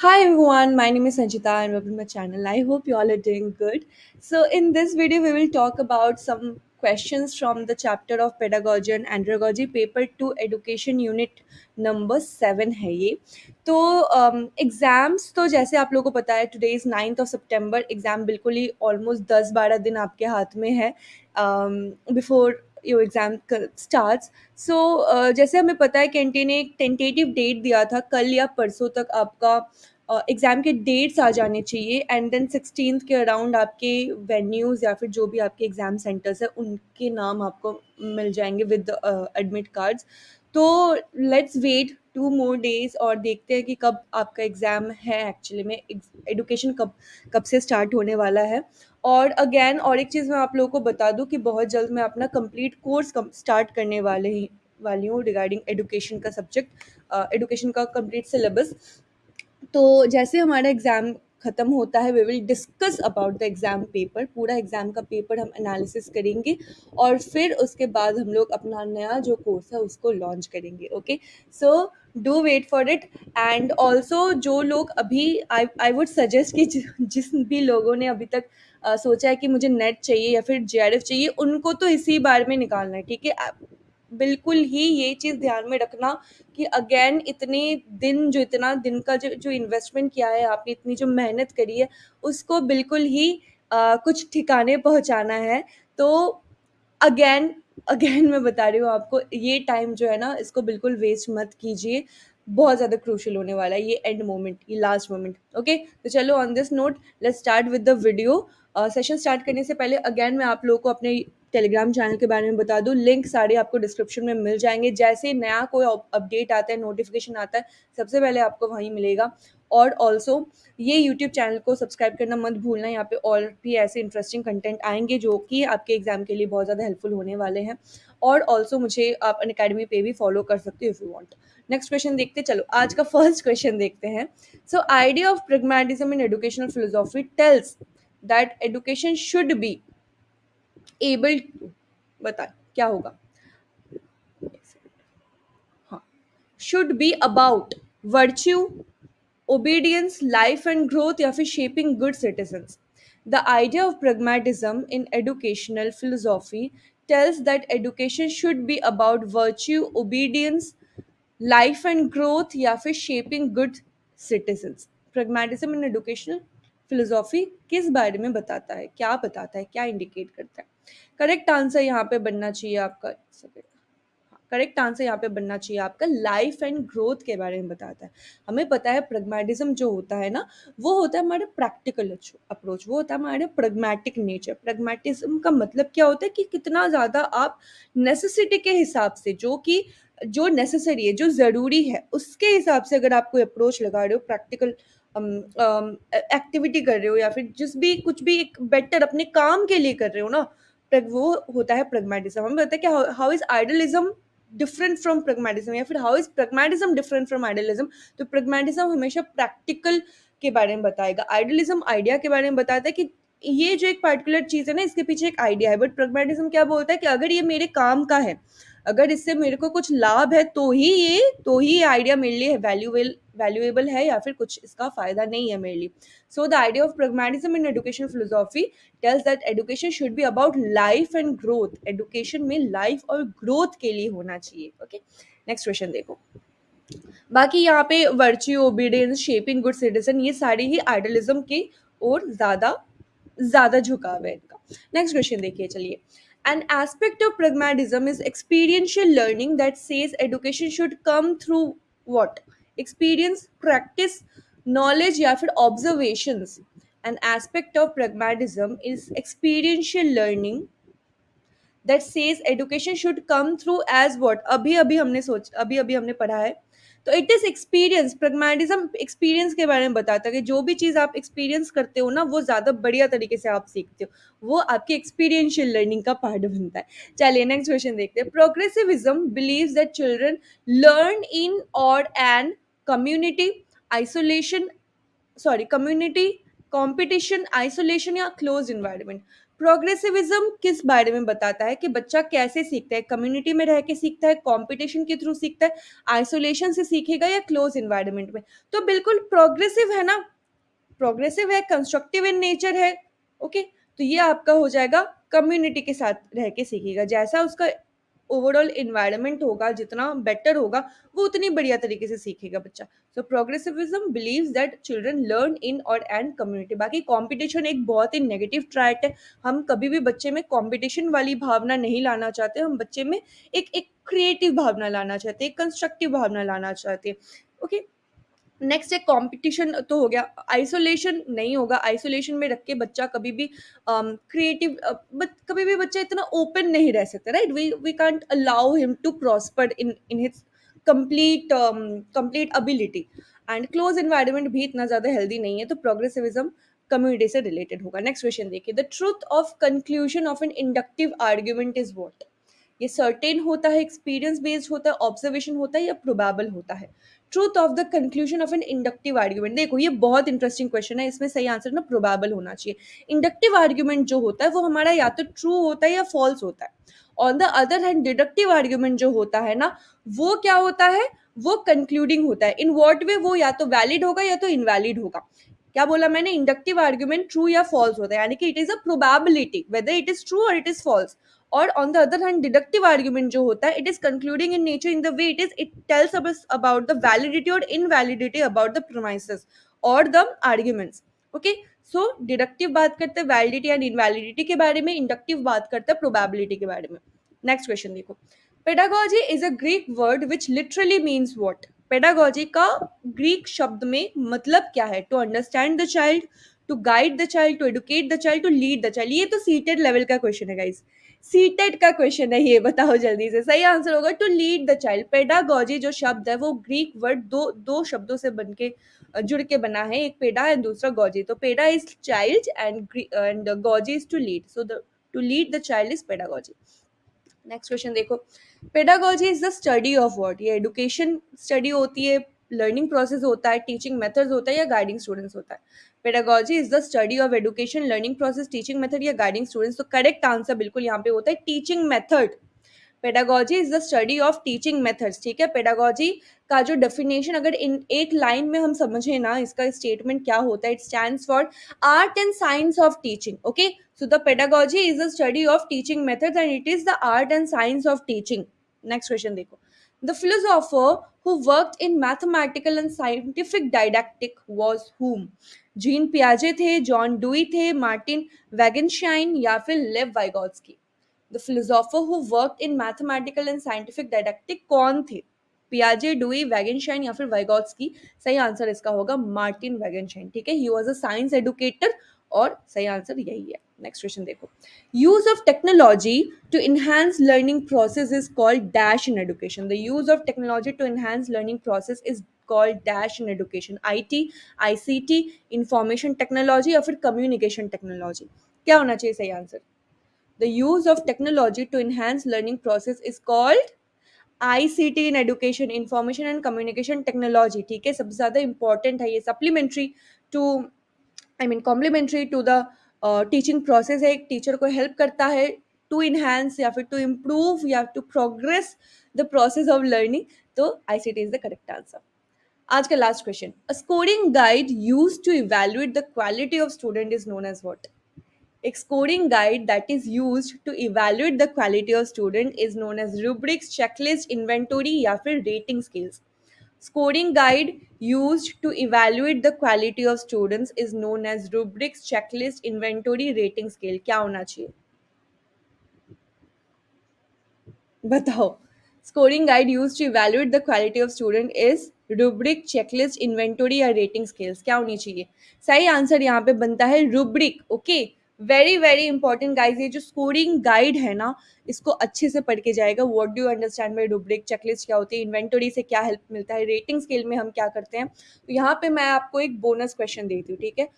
Hi everyone, my name is Sanjita and welcome to my channel. I hope you all are doing good. So, in this video, we will talk about some questions from the chapter of Pedagogy and Andragogy, paper 2, Education Unit number 7 है ये. तो exams तो जैसे आप लोगों को पता है today is 9th of September. Exam बिल्कुल ही ऑलमोस्ट 10-12 दिन आपके हाथ में है बिफोर योर एग्ज़ाम स्टार्ट्स. सो जैसे हमें पता है कैंटी ने एक टेंटेटिव डेट दिया था, कल या परसों तक आपका एग्ज़ाम के डेट्स आ जाने चाहिए एंड देन 16th के अराउंड आपके वेन्यूज़ या फिर जो भी आपके एग्ज़ाम सेंटर्स हैं उनके नाम आपको मिल जाएंगे विद एडमिट कार्ड्स. तो लेट्स वेट 2 more days और देखते हैं कि कब आपका एग्ज़ाम है एक्चुअली में. एडुकेशन कब कब से स्टार्ट होने वाला है. और अगेन और एक चीज़ मैं आप लोगों को बता दूं कि बहुत जल्द मैं अपना कंप्लीट कोर्स स्टार्ट करने वाली हूँ रिगार्डिंग एडुकेशन का सब्जेक्ट, एडुकेशन का कंप्लीट सिलेबस. तो जैसे हमारा एग्ज़ाम ख़त्म होता है we will discuss about the exam paper. पूरा एग्ज़ाम का पेपर हम एनालिसिस करेंगे और फिर उसके बाद हम लोग अपना नया जो कोर्स है उसको लॉन्च करेंगे. Okay, so do wait for it. And also जो लोग अभी आई वुड सजेस्ट कि जिस भी लोगों ने अभी तक सोचा है कि मुझे नेट चाहिए या फिर जेआरएफ चाहिए उनको तो इसी बार में निकालना है. ठीक है, बिल्कुल ही ये चीज़ ध्यान में रखना कि अगेन इतना दिन का जो इन्वेस्टमेंट किया है आपने, इतनी जो मेहनत करी है उसको बिल्कुल ही कुछ ठिकाने पहुंचाना है. तो अगेन अगेन मैं बता रही हूँ आपको, ये टाइम जो है ना इसको बिल्कुल वेस्ट मत कीजिए. बहुत ज़्यादा क्रूशियल होने वाला है ये एंड मोमेंट, ये लास्ट मोमेंट. ओके, तो चलो on this note let's start with the video. Session start करने से पहले अगेन मैं आप लोगों को अपने टेलीग्राम चैनल के बारे में बता दूं. लिंक सारे आपको डिस्क्रिप्शन में मिल जाएंगे. जैसे नया कोई अपडेट आता है, नोटिफिकेशन आता है, सबसे पहले आपको वहीं मिलेगा. और ऑल्सो ये यूट्यूब चैनल को सब्सक्राइब करना मत भूलना. यहाँ पे और भी ऐसे इंटरेस्टिंग कंटेंट आएंगे जो कि आपके एग्जाम के लिए बहुत ज़्यादा हेल्पफुल होने वाले हैं. और ऑल्सो मुझे आप अनअकैडमी पे भी फॉलो कर सकते हो if you want. Next question देखते, चलो आज का फर्स्ट क्वेश्चन देखते हैं. So idea of pragmatism in educational philosophy tells that education should be able to, बता क्या होगा. हाँ, should be about virtue, obedience, life and growth या फिर shaping good citizens. The idea of pragmatism in educational philosophy tells that education should be about virtue, obedience, life and growth या फिर shaping good citizens. Pragmatism in educational philosophy किस बारे में बताता है, क्या बताता है, क्या इंडिकेट करता है. करेक्ट आंसर यहाँ पे बनना चाहिए आपका. करेक्ट आंसर यहाँ पे बनना चाहिए आपका लाइफ एंड ग्रोथ के बारे में बताता है. हमें पता है प्रगमेटिज्म जो होता है ना वो होता है हमारे प्रैक्टिकल अप्रोच, वो होता है हमारे प्रगमेटिक नेचर. प्रगमेटिज्म का मतलब क्या होता है कि कितना ज़्यादा आप नेसेसिटी के हिसाब से, जो नेसेसरी है, जो ज़रूरी है, उसके हिसाब से अगर आप कोई अप्रोच लगा रहे हो, प्रैक्टिकल एक्टिविटी कर रहे हो या फिर जिस भी कुछ भी एक बेटर अपने काम के लिए कर रहे हो ना, वो होता है प्रगमेटिज्म. हमें पता है कि how is idealism different from pragmatism या फिर how is pragmatism different from idealism. तो प्रगमेटिज्म हमेशा प्रैक्टिकल के बारे में बताएगा, आइडलिज्म आइडिया के बारे में बताता है कि ये जो एक पर्टिकुलर चीज़ है ना इसके पीछे एक आइडिया है. बट प्रगमेटिज्म क्या बोलता है कि अगर ये मेरे काम का है, अगर इससे मेरे को कुछ लाभ है तो ही ये आइडिया मेरे लिए वैल्यूएबल है या फिर कुछ इसका फायदा नहीं है मेरे लिए. So the idea of pragmatism in education philosophy tells that education should be about life and growth. Education में लाइफ और ग्रोथ के लिए होना चाहिए. ओके, नेक्स्ट क्वेश्चन देखो. बाकी यहाँ पे virtue, obedience, shaping good citizen ये सारी ही आइडलिज्म की ओर ज्यादा ज्यादा झुकाव है इनका. नेक्स्ट क्वेश्चन देखिए चलिए. An aspect of pragmatism is experiential learning that says education should come through what? Experience, practice, knowledge या फिर observations. An aspect of pragmatism is experiential learning that says education should come through as what? अभी अभी हमने पढ़ा है. तो it is experience. प्रगमेटिज्म experience के बारे में बताता है कि जो भी चीज़ आप एक्सपीरियंस करते हो ना वो ज़्यादा बढ़िया तरीके से आप सीखते हो, वो आपकी एक्सपीरियंशियल लर्निंग का पार्ट बनता है. चलिए नेक्स्ट क्वेश्चन देखते हैं. Progressivism believes that children learn in और an community, isolation, sorry community, competition, isolation या क्लोज इन्वायरमेंट. प्रोग्रेसिविज्म किस बारे में बताता है कि बच्चा कैसे सीखता है, कम्युनिटी में रह के सीखता है, कंपटीशन के थ्रू सीखता है, आइसोलेशन से सीखेगा या क्लोज इन्वायरमेंट में। तो बिल्कुल प्रोग्रेसिव है ना, प्रोग्रेसिव है, कंस्ट्रक्टिव इन नेचर है। ओके, तो ये आपका हो जाएगा कम्युनिटी के साथ रह के सीखेगा, जैसा उसका ओवरऑल इन्वायरमेंट होगा जितना बेटर होगा वो उतनी बढ़िया तरीके से सीखेगा बच्चा। So progressivism believes that children learn in और एंड कम्युनिटी। बाकी कंपटीशन एक बहुत ही नेगेटिव ट्रैट है, हम कभी भी बच्चे में कंपटीशन वाली भावना नहीं लाना चाहते, हम बच्चे में एक एक क्रिएटिव भावना लाना चाहते हैं, कंस्ट्रक्टिव भावना लाना चाहते हैं। ओके, नेक्स्ट है कंपटीशन तो हो गया, आइसोलेशन नहीं होगा, आइसोलेशन में रख के बच्चा कभी भी क्रिएटिव कभी भी बच्चा इतना ओपन नहीं रह सकता, right, we can't allow him to prosper in in his complete complete ability. And close environment भी इतना ज्यादा हेल्दी नहीं है, तो प्रोग्रेसिविज्म कम्युनिटी से रिलेटेड होगा। नेक्स्ट क्वेश्चन देखिए, the truth of conclusion of an inductive argument is what. ये सर्टेन होता है, एक्सपीरियंस बेस्ड होता है, ऑब्जर्वेशन होता है या प्रोबेबल होता है। Truth of the conclusion of an inductive argument, देखो ये बहुत इंटरेस्टिंग क्वेश्चन है, इसमें सही आंसर ना प्रोबेबल होना चाहिए। इंडक्टिव आर्ग्यूमेंट जो होता है वो हमारा या तो ट्रू होता है या फॉल्स होता है। On the other hand deductive argument जो होता है ना, वो क्या होता है, वो कंक्लूडिंग होता है। इन व्हाट वे, वो या तो वैलिड होगा या तो इनवैलिड होगा। क्या बोला मैंने, इंडक्टिव आर्ग्यूमेंट ट्रू या फॉल्स होता है, यानी कि it is a probability weather it is true और इट इज फॉल्स। और on the other hand deductive argument जो होता है, it is concluding in nature in the way it tells us about the validity और इनवैलिडिटी about the premises और the arguments. Okay, so deductive बात करते हैं validity and इनवैलिडिटी के बारे में, इंडक्टिव बात करते हैं प्रोबेबिलिटी के बारे में। नेक्स्ट क्वेश्चन देखो, pedagogy is a Greek word which literally means what. Pedagogy का ग्रीक शब्द में मतलब क्या है, to understand the child, to guide the child, to educate the child, to lead the child. ये तो सीटेड लेवल का क्वेश्चन है गाइस, सीटेड का क्वेश्चन है ये, बताओ जल्दी से। सही आंसर होगा to lead the child. Pedagogy जो शब्द है वो ग्रीक वर्ड दो दो शब्दों से बन के जुड़ के बना है, एक पेडा एंड दूसरा गॉजी। तो peda is child and gogy is to lead, so the to lead the child is pedagogy. Next question देखो, pedagogy is the study of what. ये एडुकेशन स्टडी होती है, लर्निंग प्रोसेस होता है, टीचिंग मेथड्स होता है या गाइडिंग स्टूडेंट्स होता है। Pedagogy is the study of education, learning process, teaching method या गाइडिंग स्टूडेंट्स। तो करेक्ट आंसर बिल्कुल यहाँ पे होता है teaching method. Pedagogy is the study of teaching methods. ठीक है, पेडागोजी का जो डेफिनेशन अगर इन एक लाइन में हम समझे ना, इसका स्टेटमेंट क्या होता है, it stands for art and science of teaching. Okay, so the pedagogy is the study of teaching methods and it is the art and science of teaching. Next question देखो, the philosopher who worked in mathematical and scientific didactic was whom। Jean पियाजे थे, जॉन डुई थे, मार्टिन वैगनशाइन या फिर Lev Vygotsky. The philosopher who worked in mathematical and scientific didactic कौन थे, पियाजे, dewy, वैगनशाइन या फिर वाइगोत्स्की। सही आंसर इसका होगा मार्टिन वैगनशाइन। ठीक है, he was a science educator और सही आंसर यही है। नेक्स्ट क्वेश्चन देखो, use of technology to enhance learning process is called dash in education। the use of technology to enhance learning process is called dash in education। IT, ICT, information technology या फिर communication technology. क्या होना चाहिए सही answer, the use of technology to enhance learning process is called ICT in education, information and communication technology। ठीक है, सबसे ज्यादा इंपॉर्टेंट है ये, supplementary to I mean complementary to the teaching process है, एक टीचर को हेल्प करता है टू इनहेंस या फिर टू इम्प्रूव या to progress the process of learning. तो ICT is the correct answer. आज का last question, a scoring guide used to evaluate the quality of student is known as what. एक scoring guide that is used to evaluate the quality of student is known as rubrics, checklist, inventory या फिर rating scales। Scoring guide used to evaluate the quality of students is known as rubrics, checklist, inventory, rating scale। क्या होना चाहिए बताओ, scoring guide use to evaluate the quality of student is rubric, checklist, inventory या rating scales. क्या होनी चाहिए सही answer यहाँ पे बनता है rubric. Okay, very very important guys, ये जो स्कोरिंग गाइड है ना, इसको अच्छे से पढ़ के जाएगा। What do you understand by rubric, checklist क्या होती है, इन्वेंटोरी से क्या हेल्प मिलता है, रेटिंग स्केल में हम क्या करते हैं। तो यहाँ पे मैं आपको एक बोनस क्वेश्चन देती हूँ। ठीक है,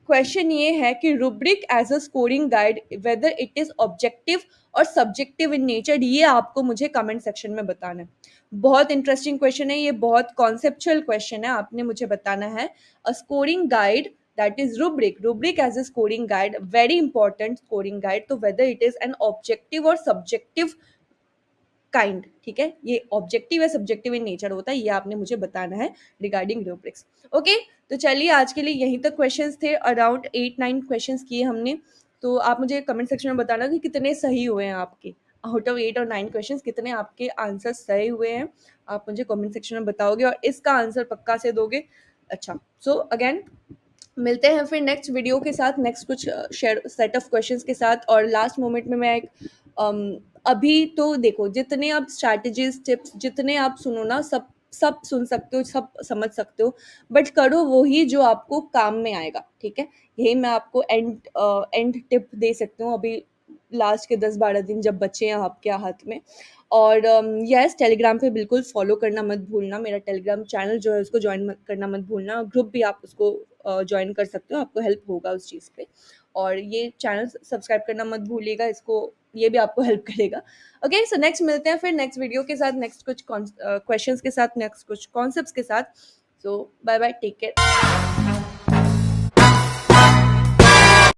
क्वेश्चन ये है कि rubric as a scoring guide whether it is objective और सब्जेक्टिव इन नेचर, ये आपको मुझे कमेंट सेक्शन में बताना है। बहुत इंटरेस्टिंग क्वेश्चन है ये, बहुत कॉन्सेप्चुअल क्वेश्चन है, आपने मुझे बताना है a scoring guide that is rubric. Rubric as a scoring guide, very important scoring guide. तो whether it is an objective or subjective kind, ठीक है, ये ऑब्जेक्टिव है सब्जेक्टिव इन नेचर होता है, ये आपने मुझे बताना है रिगार्डिंग रूब्रिक्स। ओके, तो चलिए आज के लिए यहीं तक क्वेश्चंस थे, अराउंड 8-9 क्वेश्चंस किए हमने। तो आप मुझे कमेंट सेक्शन में बताना कि कितने सही हुए हैं आपके, आउट ऑफ 8 और 9 क्वेश्चंस कितने आपके आंसर सही हुए हैं, आप मुझे कमेंट सेक्शन में बताओगे और इसका आंसर पक्का से दोगे। अच्छा, सो अगेन मिलते हैं फिर नेक्स्ट वीडियो के साथ, नेक्स्ट कुछ शेयर सेट ऑफ क्वेश्चंस के साथ। और लास्ट मोमेंट में मैं एक अभी तो देखो, जितने आप स्ट्रैटेजीज टिप्स जितने आप सुनो ना, सब सब सुन सकते हो, सब समझ सकते हो, बट करो वही जो आपको काम में आएगा, ठीक है। यही मैं आपको एंड टिप दे सकती हूँ अभी, लास्ट के 10-12 दिन जब बचे हैं आपके हाथ में। और यस, टेलीग्राम पे बिल्कुल फॉलो करना मत भूलना, मेरा टेलीग्राम चैनल जो है उसको ज्वाइन करना मत भूलना, ग्रुप भी आप उसको ज्वाइन कर सकते हो, आपको हेल्प होगा उस चीज़ पे। और ये चैनल सब्सक्राइब करना मत भूलिएगा, इसको ये भी आपको हेल्प करेगा। ओके, सो नेक्स्ट मिलते हैं फिर नेक्स्ट वीडियो के साथ, नेक्स्ट कुछ क्वेश्चंस के साथ, नेक्स्ट कुछ कॉन्सेप्ट्स के साथ। सो बाय बाय, टेक केयर।